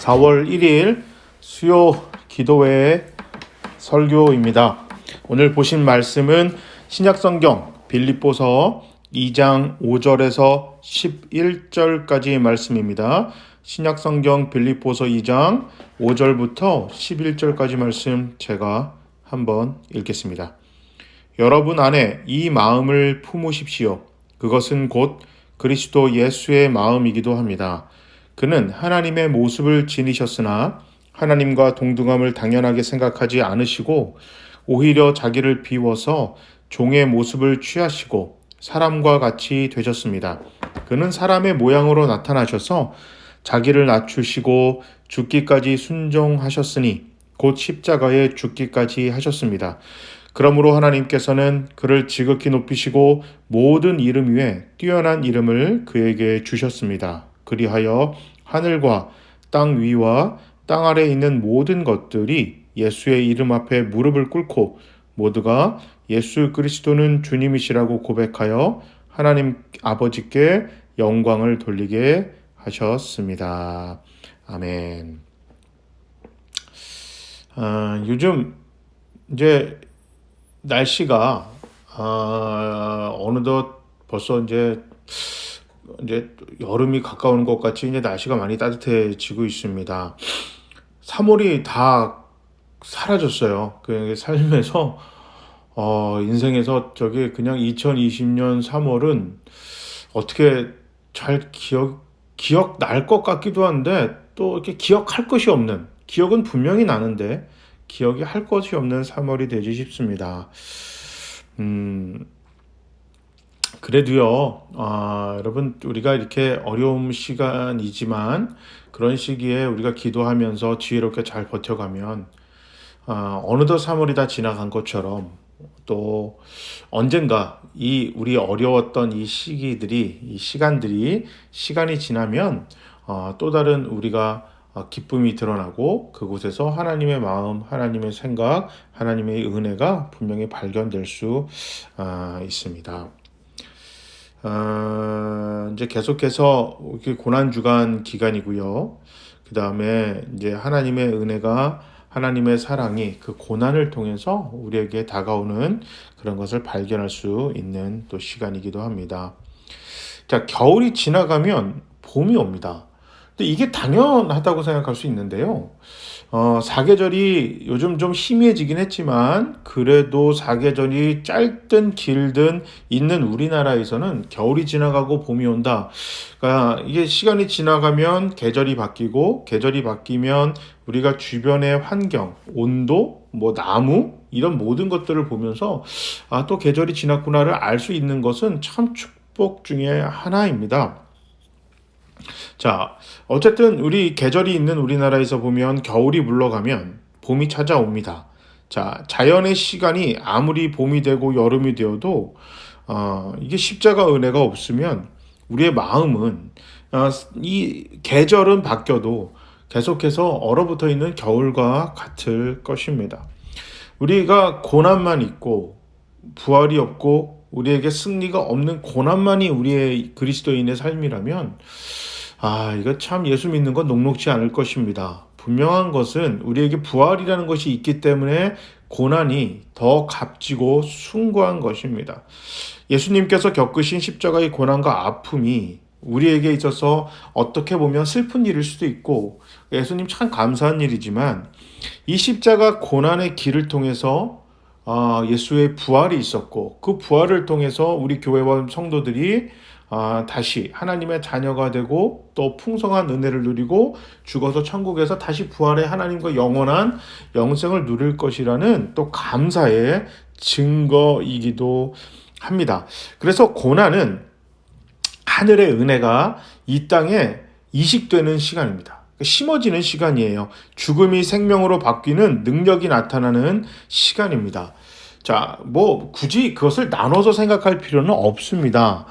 4월 1일 수요 기도회 설교입니다. 오늘 보신 말씀은 신약성경 빌립보서 2장 5절에서 11절까지의 말씀입니다. 신약성경 빌립보서 2장 5절부터 11절까지 말씀 제가 한번 읽겠습니다. 여러분 안에 이 마음을 품으십시오. 그것은 곧 그리스도 예수의 마음이기도 합니다. 그는 하나님의 모습을 지니셨으나 하나님과 동등함을 당연하게 생각하지 않으시고 오히려 자기를 비워서 종의 모습을 취하시고 사람과 같이 되셨습니다. 그는 사람의 모양으로 나타나셔서 자기를 낮추시고 죽기까지 순종하셨으니 곧 십자가에 죽기까지 하셨습니다. 그러므로 하나님께서는 그를 지극히 높이시고 모든 이름 위에 뛰어난 이름을 그에게 주셨습니다. 그리하여 하늘과 땅 위와 땅 아래에 있는 모든 것들이 예수의 이름 앞에 무릎을 꿇고 모두가 예수 그리스도는 주님이시라고 고백하여 하나님 아버지께 영광을 돌리게 하셨습니다. 아멘. 요즘 이제 날씨가 어느덧 벌써 이제 여름이 가까우는 것 같이 이제 날씨가 많이 따뜻해지고 있습니다. 3월이 다 사라졌어요. 그 삶에서 인생에서 저기 그냥 2020년 3월은 어떻게 잘 기억 날 것 같기도 한데 또 이렇게 기억할 것이 없는, 기억은 분명히 나는데 기억이 할 것이 없는 3월이 되지 싶습니다. 그래도요, 여러분, 우리가 이렇게 어려운 시간이지만 그런 시기에 우리가 기도하면서 지혜롭게 잘 버텨가면 어느덧 3월이 다 지나간 것처럼 또 언젠가 우리 어려웠던 이 시간이 지나면 또 다른 우리가 기쁨이 드러나고 그곳에서 하나님의 마음, 하나님의 생각, 하나님의 은혜가 분명히 발견될 수 있습니다. 이제 계속해서 고난 주간 기간이고요. 그 다음에 이제 하나님의 은혜가, 하나님의 사랑이 그 고난을 통해서 우리에게 다가오는 그런 것을 발견할 수 있는 또 시간이기도 합니다. 자, 겨울이 지나가면 봄이 옵니다. 근데 이게 당연하다고 생각할 수 있는데요. 사계절이 요즘 좀 희미해지긴 했지만 그래도 사계절이 짧든 길든 있는 우리나라에서는 겨울이 지나가고 봄이 온다. 그러니까 이게 시간이 지나가면 계절이 바뀌고 계절이 바뀌면 우리가 주변의 환경, 온도, 나무 이런 모든 것들을 보면서 또 계절이 지났구나를 알 수 있는 것은 참 축복 중에 하나입니다. 자, 어쨌든 우리 계절이 있는 우리나라에서 보면 겨울이 물러가면 봄이 찾아옵니다. 자, 자연의 시간이 아무리 봄이 되고 여름이 되어도 이게 십자가 은혜가 없으면 우리의 마음은 이 계절은 바뀌어도 계속해서 얼어붙어 있는 겨울과 같을 것입니다. 우리가 고난만 있고 부활이 없고 우리에게 승리가 없는 고난만이 우리의 그리스도인의 삶이라면 이거 참 예수 믿는 건 녹록지 않을 것입니다. 분명한 것은 우리에게 부활이라는 것이 있기 때문에 고난이 더 값지고 숭고한 것입니다. 예수님께서 겪으신 십자가의 고난과 아픔이 우리에게 있어서 어떻게 보면 슬픈 일일 수도 있고 예수님 참 감사한 일이지만 이 십자가 고난의 길을 통해서 예수의 부활이 있었고 그 부활을 통해서 우리 교회와 성도들이 다시 하나님의 자녀가 되고 또 풍성한 은혜를 누리고 죽어서 천국에서 다시 부활해 하나님과 영원한 영생을 누릴 것이라는 또 감사의 증거이기도 합니다. 그래서 고난은 하늘의 은혜가 이 땅에 이식되는 시간입니다. 심어지는 시간이에요. 죽음이 생명으로 바뀌는 능력이 나타나는 시간입니다. 자, 굳이 그것을 나눠서 생각할 필요는 없습니다.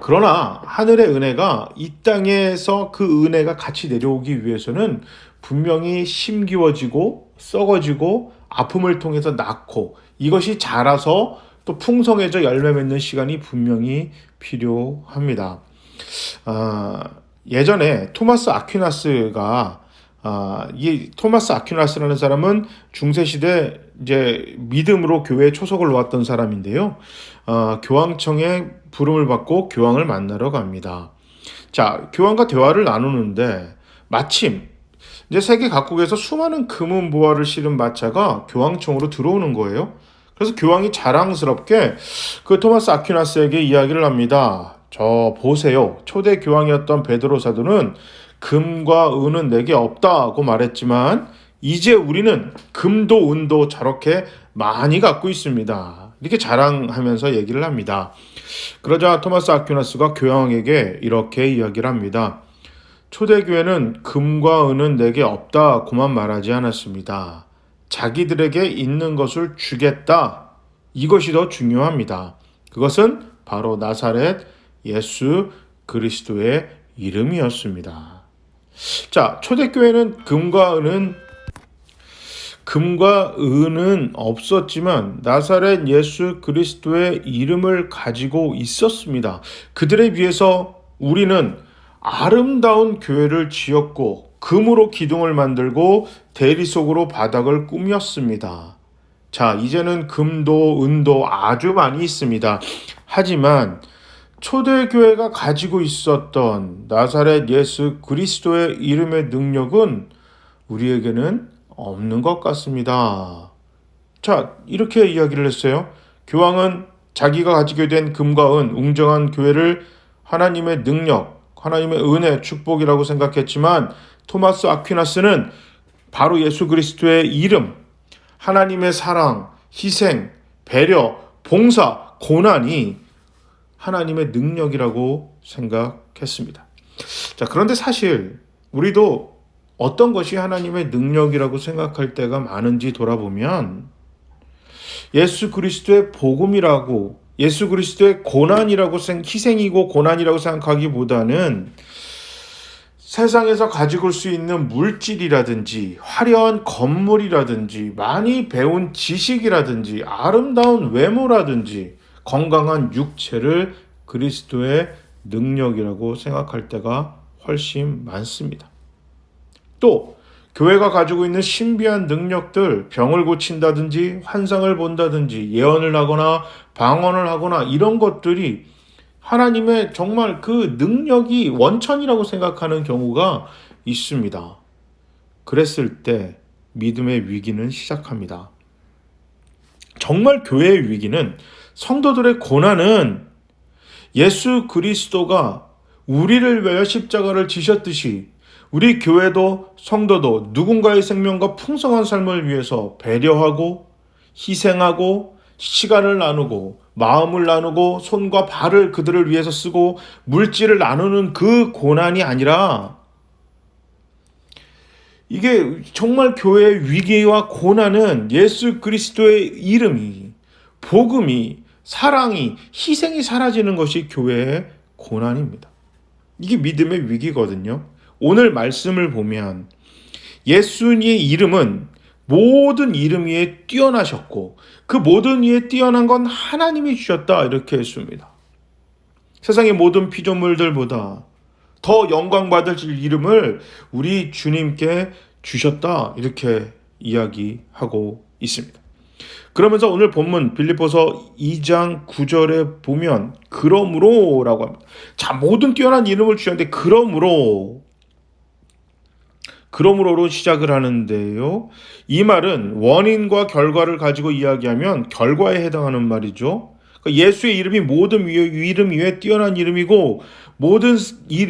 그러나 하늘의 은혜가 이 땅에서 그 은혜가 같이 내려오기 위해서는 분명히 심기워지고 썩어지고 아픔을 통해서 낳고 이것이 자라서 또 풍성해져 열매 맺는 시간이 분명히 필요합니다. 예전에 토마스 아퀴나스가 이 토마스 아퀴나스라는 사람은 중세시대 이제 믿음으로 교회에 초석을 놓았던 사람인데요. 교황청의 부름을 받고 교황을 만나러 갑니다. 자, 교황과 대화를 나누는데 마침 이제 세계 각국에서 수많은 금은 보화를 실은 마차가 교황청으로 들어오는 거예요. 그래서 교황이 자랑스럽게 그 토마스 아퀴나스에게 이야기를 합니다. 저 보세요. 초대 교황이었던 베드로 사도는 금과 은은 내게 없다고 말했지만 이제 우리는 금도 은도 저렇게 많이 갖고 있습니다. 이렇게 자랑하면서 얘기를 합니다. 그러자 토마스 아퀴나스가 교황에게 이렇게 이야기를 합니다. 초대교회는 금과 은은 내게 없다고만 말하지 않았습니다. 자기들에게 있는 것을 주겠다. 이것이 더 중요합니다. 그것은 바로 나사렛 예수 그리스도의 이름이었습니다. 자, 초대교회는 금과 은은 없었지만 나사렛 예수 그리스도의 이름을 가지고 있었습니다. 그들에 비해서 우리는 아름다운 교회를 지었고 금으로 기둥을 만들고 대리석으로 바닥을 꾸몄습니다. 자, 이제는 금도 은도 아주 많이 있습니다. 하지만 초대교회가 가지고 있었던 나사렛 예수 그리스도의 이름의 능력은 우리에게는 없는 것 같습니다. 자, 이렇게 이야기를 했어요. 교황은 자기가 가지게 된 금과 은, 웅장한 교회를 하나님의 능력, 하나님의 은혜, 축복이라고 생각했지만 토마스 아퀴나스는 바로 예수 그리스도의 이름, 하나님의 사랑, 희생, 배려, 봉사, 고난이 하나님의 능력이라고 생각했습니다. 자, 그런데 사실 우리도 어떤 것이 하나님의 능력이라고 생각할 때가 많은지 돌아보면 예수 그리스도의 복음이라고, 예수 그리스도의 고난이라고 희생이고 고난이라고 생각하기보다는 세상에서 가지고 올 수 있는 물질이라든지 화려한 건물이라든지 많이 배운 지식이라든지 아름다운 외모라든지 건강한 육체를 그리스도의 능력이라고 생각할 때가 훨씬 많습니다. 또 교회가 가지고 있는 신비한 능력들, 병을 고친다든지 환상을 본다든지 예언을 하거나 방언을 하거나 이런 것들이 하나님의 정말 그 능력이 원천이라고 생각하는 경우가 있습니다. 그랬을 때 믿음의 위기는 시작합니다. 정말 교회의 위기는, 성도들의 고난은 예수 그리스도가 우리를 위하여 십자가를 지셨듯이 우리 교회도 성도도 누군가의 생명과 풍성한 삶을 위해서 배려하고 희생하고 시간을 나누고 마음을 나누고 손과 발을 그들을 위해서 쓰고 물질을 나누는 그 고난이 아니라, 이게 정말 교회의 위기와 고난은 예수 그리스도의 이름이, 복음이, 사랑이, 희생이 사라지는 것이 교회의 고난입니다. 이게 믿음의 위기거든요. 오늘 말씀을 보면 예수님의 이름은 모든 이름 위에 뛰어나셨고 그 모든 위에 뛰어난 건 하나님이 주셨다, 이렇게 했습니다. 세상의 모든 피조물들보다 더 영광받을 이름을 우리 주님께 주셨다, 이렇게 이야기하고 있습니다. 그러면서 오늘 본문 빌립보서 2장 9절에 보면 그러므로라고 합니다. 자, 모든 뛰어난 이름을 주셨는데 그러므로로 시작을 하는데요. 이 말은 원인과 결과를 가지고 이야기하면 결과에 해당하는 말이죠. 그러니까 예수의 이름이 모든 이름 위에 뛰어난 이름이고 모든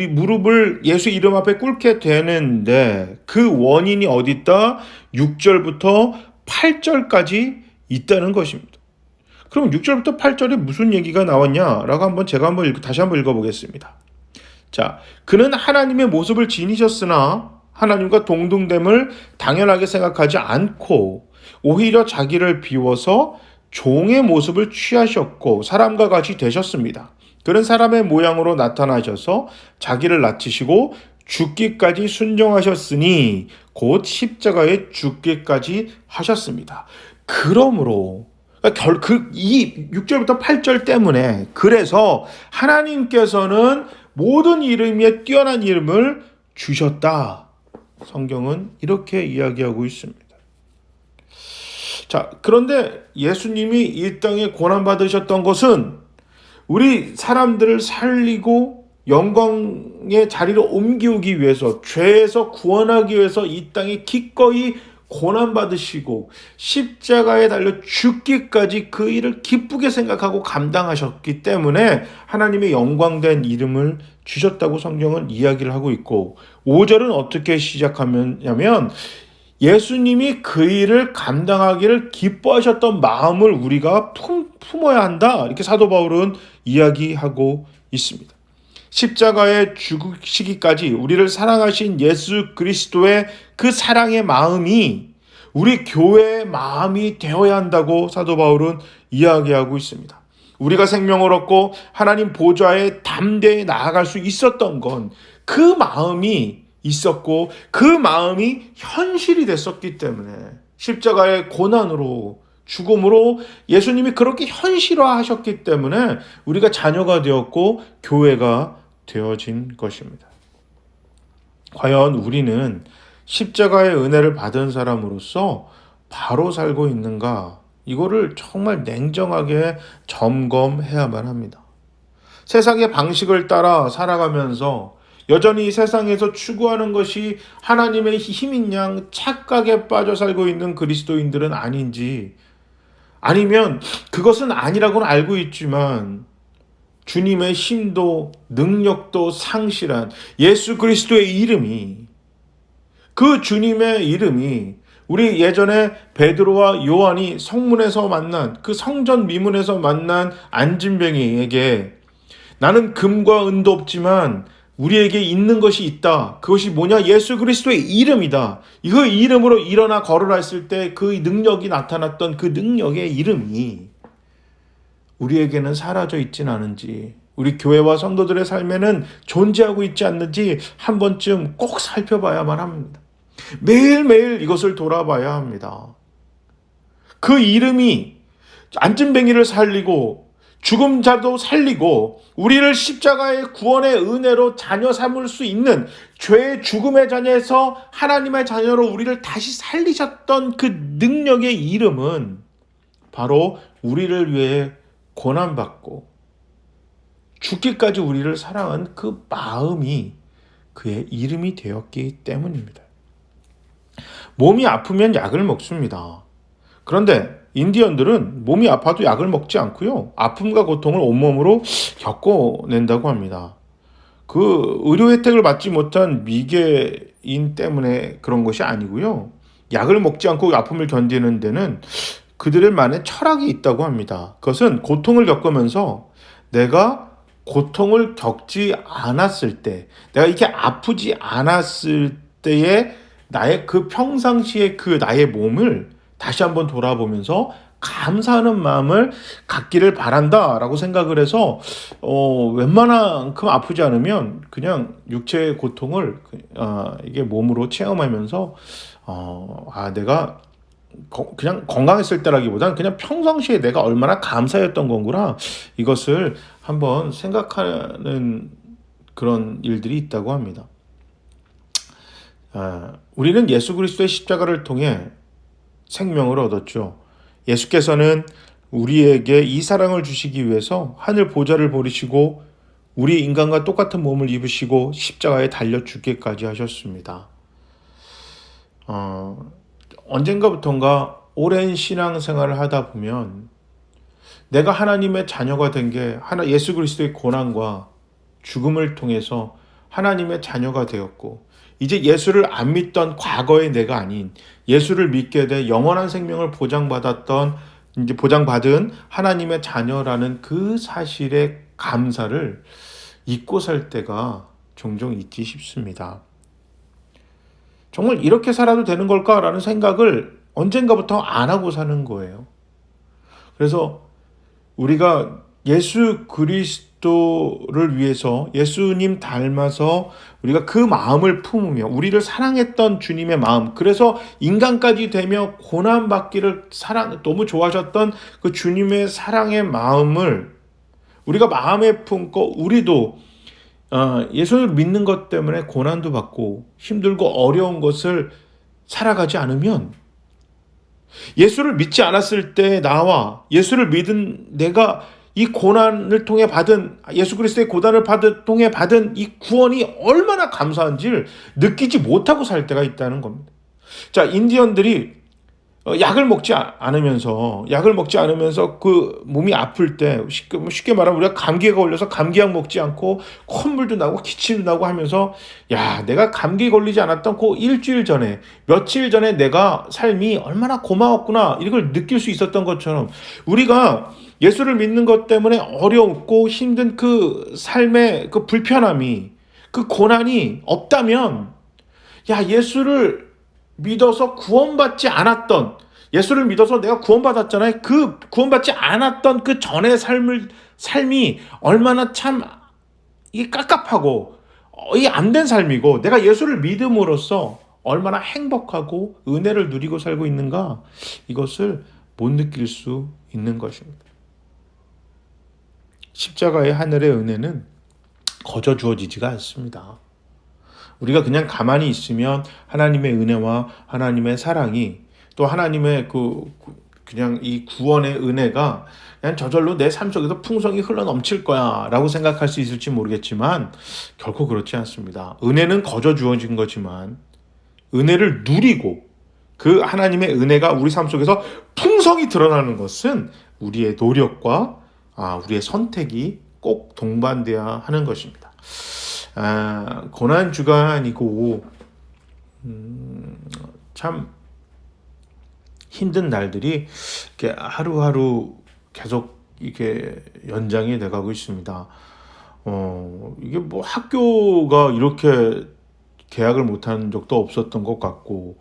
무릎을 예수의 이름 앞에 꿇게 되는데 그 원인이 어디 있다? 6절부터 8절까지 있다는 것입니다. 그럼 6절부터 8절에 무슨 얘기가 나왔냐라고 제가 다시 한번 읽어보겠습니다. 자, 그는 하나님의 모습을 지니셨으나 하나님과 동등됨을 당연하게 생각하지 않고 오히려 자기를 비워서 종의 모습을 취하셨고 사람과 같이 되셨습니다. 그는 사람의 모양으로 나타나셔서 자기를 낮추시고 죽기까지 순종하셨으니 곧 십자가에 죽기까지 하셨습니다. 그러므로 이 6절부터 8절 때문에, 그래서 하나님께서는 모든 이름 위에 뛰어난 이름을 주셨다, 성경은 이렇게 이야기하고 있습니다. 자, 그런데 예수님이 이 땅에 고난받으셨던 것은 우리 사람들을 살리고 영광의 자리로 옮기기 위해서, 죄에서 구원하기 위해서 이 땅에 기꺼이 고난받으시고 십자가에 달려 죽기까지 그 일을 기쁘게 생각하고 감당하셨기 때문에 하나님의 영광된 이름을 주셨다고 성경은 이야기를 하고 있고, 5절은 어떻게 시작하냐면 예수님이 그 일을 감당하기를 기뻐하셨던 마음을 우리가 품어야 한다, 이렇게 사도 바울은 이야기하고 있습니다. 십자가에 죽으시기까지 우리를 사랑하신 예수 그리스도의 그 사랑의 마음이 우리 교회의 마음이 되어야 한다고 사도 바울은 이야기하고 있습니다. 우리가 생명을 얻고 하나님 보좌에 담대히 나아갈 수 있었던 건 그 마음이 있었고 그 마음이 현실이 됐었기 때문에, 십자가의 고난으로, 죽음으로 예수님이 그렇게 현실화하셨기 때문에 우리가 자녀가 되었고 교회가 되어진 것입니다. 과연 우리는 십자가의 은혜를 받은 사람으로서 바로 살고 있는가? 이거를 정말 냉정하게 점검해야만 합니다. 세상의 방식을 따라 살아가면서 여전히 세상에서 추구하는 것이 하나님의 힘인 양 착각에 빠져 살고 있는 그리스도인들은 아닌지, 아니면 그것은 아니라고는 알고 있지만 주님의 힘도 능력도 상실한 예수 그리스도의 이름이, 그 주님의 이름이 우리 예전에 베드로와 요한이 성문에서 만난, 그 성전 미문에서 만난 안진뱅이에게 나는 금과 은도 없지만 우리에게 있는 것이 있다. 그것이 뭐냐? 예수 그리스도의 이름이다. 그 이름으로 일어나 걸으라 했을 때 그 능력이 나타났던 그 능력의 이름이 우리에게는 사라져 있진 않은지, 우리 교회와 성도들의 삶에는 존재하고 있지 않는지 한 번쯤 꼭 살펴봐야만 합니다. 매일매일 이것을 돌아봐야 합니다. 그 이름이 안진뱅이를 살리고 죽음 자도 살리고 우리를 십자가의 구원의 은혜로 자녀 삼을 수 있는, 죄의 죽음의 자녀에서 하나님의 자녀로 우리를 다시 살리셨던 그 능력의 이름은 바로 우리를 위해 고난받고 죽기까지 우리를 사랑한 그 마음이 그의 이름이 되었기 때문입니다. 몸이 아프면 약을 먹습니다. 그런데 인디언들은 몸이 아파도 약을 먹지 않고요, 아픔과 고통을 온몸으로 겪어낸다고 합니다. 그 의료 혜택을 받지 못한 미개인 때문에 그런 것이 아니고요, 약을 먹지 않고 아픔을 견디는 데는 그들만의 철학이 있다고 합니다. 그것은 고통을 겪으면서 내가 고통을 겪지 않았을 때, 내가 이렇게 아프지 않았을 때의 나의 그 평상시의 그 나의 몸을 다시 한번 돌아보면서 감사하는 마음을 갖기를 바란다라고 생각을 해서 웬만한큼 아프지 않으면 그냥 육체의 고통을 이게 몸으로 체험하면서 내가 그냥 건강했을 때라기보다는 그냥 평상시에 내가 얼마나 감사했던 건구나, 이것을 한번 생각하는 그런 일들이 있다고 합니다. 우리는 예수 그리스도의 십자가를 통해 생명을 얻었죠. 예수께서는 우리에게 이 사랑을 주시기 위해서 하늘 보좌를 버리시고 우리 인간과 똑같은 몸을 입으시고 십자가에 달려 죽기까지 하셨습니다. 언젠가부턴가 오랜 신앙생활을 하다 보면 내가 하나님의 자녀가 된 게 예수 그리스도의 고난과 죽음을 통해서 하나님의 자녀가 되었고, 이제 예수를 안 믿던 과거의 내가 아닌 예수를 믿게 돼 영원한 생명을 보장받은 하나님의 자녀라는 그 사실의 감사를 잊고 살 때가 종종 있기 쉽습니다. 정말 이렇게 살아도 되는 걸까라는 생각을 언젠가부터 안 하고 사는 거예요. 그래서 우리가 예수 그리스도를 위해서, 예수님 닮아서 우리가 그 마음을 품으며 우리를 사랑했던 주님의 마음, 그래서 인간까지 되며 고난받기를 너무 좋아하셨던 그 주님의 사랑의 마음을 우리가 마음에 품고, 우리도 예수를 믿는 것 때문에 고난도 받고 힘들고 어려운 것을 살아가지 않으면 예수를 믿지 않았을 때 나와 예수를 믿은 내가 이 고난을 통해 받은 예수 그리스도의 고난을 통해 받은 이 구원이 얼마나 감사한지를 느끼지 못하고 살 때가 있다는 겁니다. 자, 인디언들이 약을 먹지 않으면서 그 몸이 아플 때 쉽게 말하면 우리가 감기가 걸려서 감기약 먹지 않고 콧물도 나고 기침도 나고 하면서 야, 내가 감기 걸리지 않았던 그 일주일 전에 며칠 전에 내가 삶이 얼마나 고마웠구나 이걸 느낄 수 있었던 것처럼 우리가 예수를 믿는 것 때문에 어렵고 힘든 그 삶의 그 불편함이 그 고난이 없다면 야, 믿어서 구원받지 않았던 예수를 믿어서 내가 구원받았잖아요. 그 구원받지 않았던 그 전의 삶이 얼마나 참 이게 깝깝하고 이 안 된 삶이고 내가 예수를 믿음으로써 얼마나 행복하고 은혜를 누리고 살고 있는가 이것을 못 느낄 수 있는 것입니다. 십자가의 하늘의 은혜는 거저 주어지지가 않습니다. 우리가 그냥 가만히 있으면 하나님의 은혜와 하나님의 사랑이 또 하나님의 그냥 이 구원의 은혜가 그냥 저절로 내 삶 속에서 풍성히 흘러 넘칠 거야 라고 생각할 수 있을지 모르겠지만 결코 그렇지 않습니다. 은혜는 거저 주어진 거지만 은혜를 누리고 그 하나님의 은혜가 우리 삶 속에서 풍성히 드러나는 것은 우리의 노력과 우리의 선택이 꼭 동반돼야 하는 것입니다. 고난 주간이고 참 힘든 날들이 이렇게 하루하루 계속 이게 연장이 돼가고 있습니다. 이게 뭐 학교가 이렇게 개학을 못한 적도 없었던 것 같고,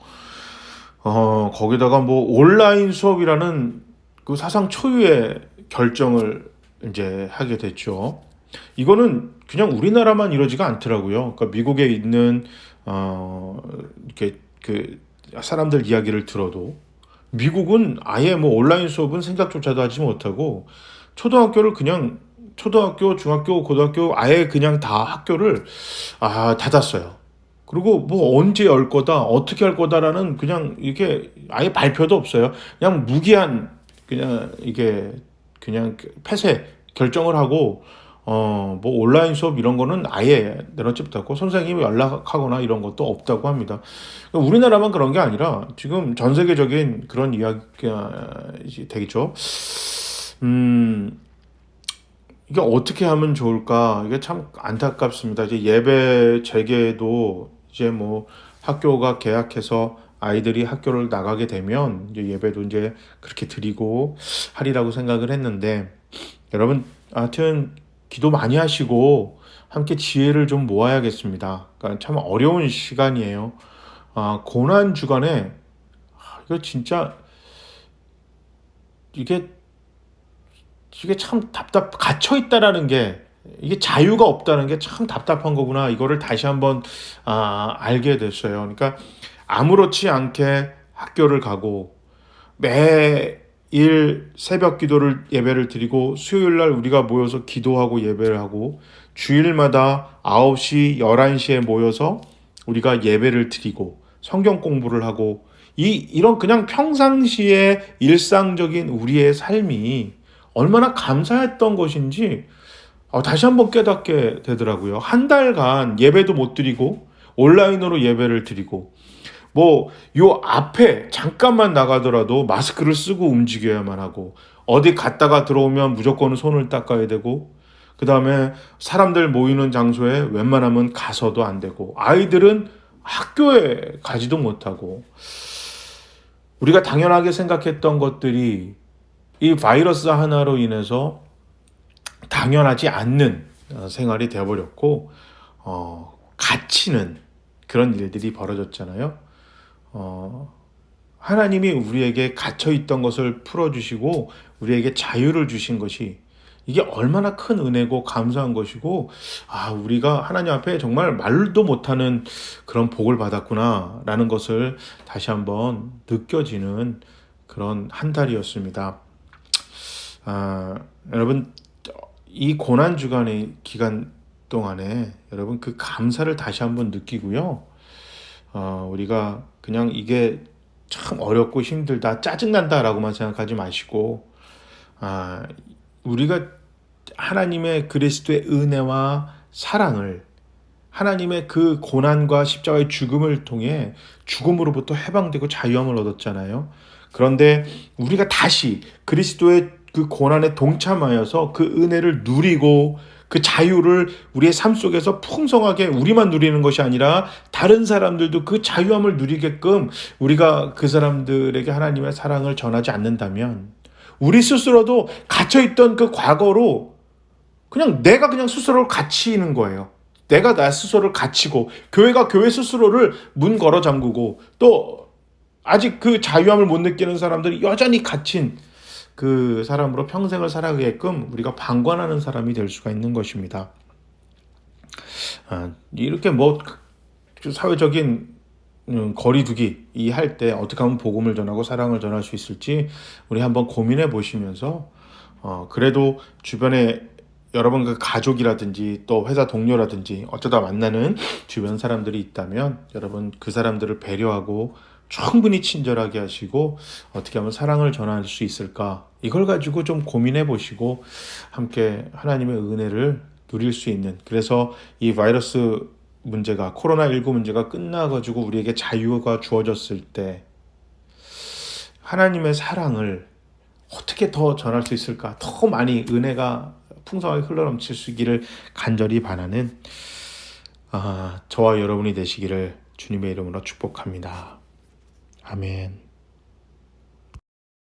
거기다가 뭐 온라인 수업이라는 그 사상 초유의 결정을 이제 하게 됐죠. 이거는 그냥 우리나라만 이러지가 않더라고요. 그러니까 미국에 있는 이렇게 그 사람들 이야기를 들어도 미국은 아예 뭐 온라인 수업은 생각조차도 하지 못하고 초등학교를 그냥 초등학교, 중학교, 고등학교 아예 그냥 다 학교를 닫았어요. 그리고 뭐 언제 열 거다, 어떻게 할 거다라는 그냥 이게 아예 발표도 없어요. 그냥 무기한 그냥 이게 그냥 폐쇄 결정을 하고 뭐 온라인 수업 이런 거는 아예 내려놓지 못하고 선생님이 연락하거나 이런 것도 없다고 합니다. 우리나라만 그런 게 아니라 지금 전 세계적인 그런 이야기가 되겠죠. 이게 어떻게 하면 좋을까? 이게 참 안타깝습니다. 이제 예배 재개도 이제 뭐 학교가 개학해서 아이들이 학교를 나가게 되면 이제 예배도 이제 그렇게 드리고 하리라고 생각을 했는데 여러분 하여튼 기도 많이 하시고 함께 지혜를 좀 모아야겠습니다. 그러니까 참 어려운 시간이에요. 고난 주간에 이거 진짜 이게 참 갇혀 있다라는 게 이게 자유가 없다는 게 참 답답한 거구나. 이거를 다시 한번 알게 됐어요. 그러니까 아무렇지 않게 학교를 가고 매일 새벽 기도를 예배를 드리고 수요일 날 우리가 모여서 기도하고 예배를 하고 주일마다 9시, 11시에 모여서 우리가 예배를 드리고 성경 공부를 하고 이런 그냥 평상시의 일상적인 우리의 삶이 얼마나 감사했던 것인지 다시 한번 깨닫게 되더라고요. 한 달간 예배도 못 드리고 온라인으로 예배를 드리고 뭐 요 앞에 잠깐만 나가더라도 마스크를 쓰고 움직여야만 하고 어디 갔다가 들어오면 무조건 손을 닦아야 되고 그 다음에 사람들 모이는 장소에 웬만하면 가서도 안 되고 아이들은 학교에 가지도 못하고 우리가 당연하게 생각했던 것들이 이 바이러스 하나로 인해서 당연하지 않는 생활이 되어버렸고 갇히는 그런 일들이 벌어졌잖아요. 하나님이 우리에게 갇혀있던 것을 풀어주시고 우리에게 자유를 주신 것이 이게 얼마나 큰 은혜고 감사한 것이고 우리가 하나님 앞에 정말 말도 못하는 그런 복을 받았구나 라는 것을 다시 한번 느껴지는 그런 한 달이었습니다. 여러분 이 고난 주간의 기간 동안에 여러분 그 감사를 다시 한번 느끼고요. 우리가 그냥 이게 참 어렵고 힘들다, 짜증난다라고만 생각하지 마시고, 아, 우리가 하나님의 그리스도의 은혜와 사랑을, 하나님의 그 고난과 십자가의 죽음을 통해 죽음으로부터 해방되고 자유함을 얻었잖아요. 그런데 우리가 다시 그리스도의 그 고난에 동참하여서 그 은혜를 누리고 그 자유를 우리의 삶 속에서 풍성하게 우리만 누리는 것이 아니라 다른 사람들도 그 자유함을 누리게끔 우리가 그 사람들에게 하나님의 사랑을 전하지 않는다면 우리 스스로도 갇혀있던 그 과거로 그냥 내가 그냥 스스로를 갇히는 거예요. 내가 나 스스로를 갇히고 교회가 교회 스스로를 문 걸어 잠그고 또 아직 그 자유함을 못 느끼는 사람들이 여전히 갇힌 그 사람으로 평생을 살아가게끔 우리가 방관하는 사람이 될 수가 있는 것입니다. 이렇게 뭐 사회적인 거리두기 이 할 때 어떻게 하면 복음을 전하고 사랑을 전할 수 있을지 우리 한번 고민해 보시면서 그래도 주변에 여러분 그 가족이라든지 또 회사 동료라든지 어쩌다 만나는 주변 사람들이 있다면 여러분 그 사람들을 배려하고 충분히 친절하게 하시고 어떻게 하면 사랑을 전할 수 있을까 이걸 가지고 좀 고민해 보시고 함께 하나님의 은혜를 누릴 수 있는, 그래서 이 바이러스 문제가 코로나19 문제가 끝나가지고 우리에게 자유가 주어졌을 때 하나님의 사랑을 어떻게 더 전할 수 있을까, 더 많이 은혜가 풍성하게 흘러넘칠 수 있기를 간절히 바라는 저와 여러분이 되시기를 주님의 이름으로 축복합니다. 아멘.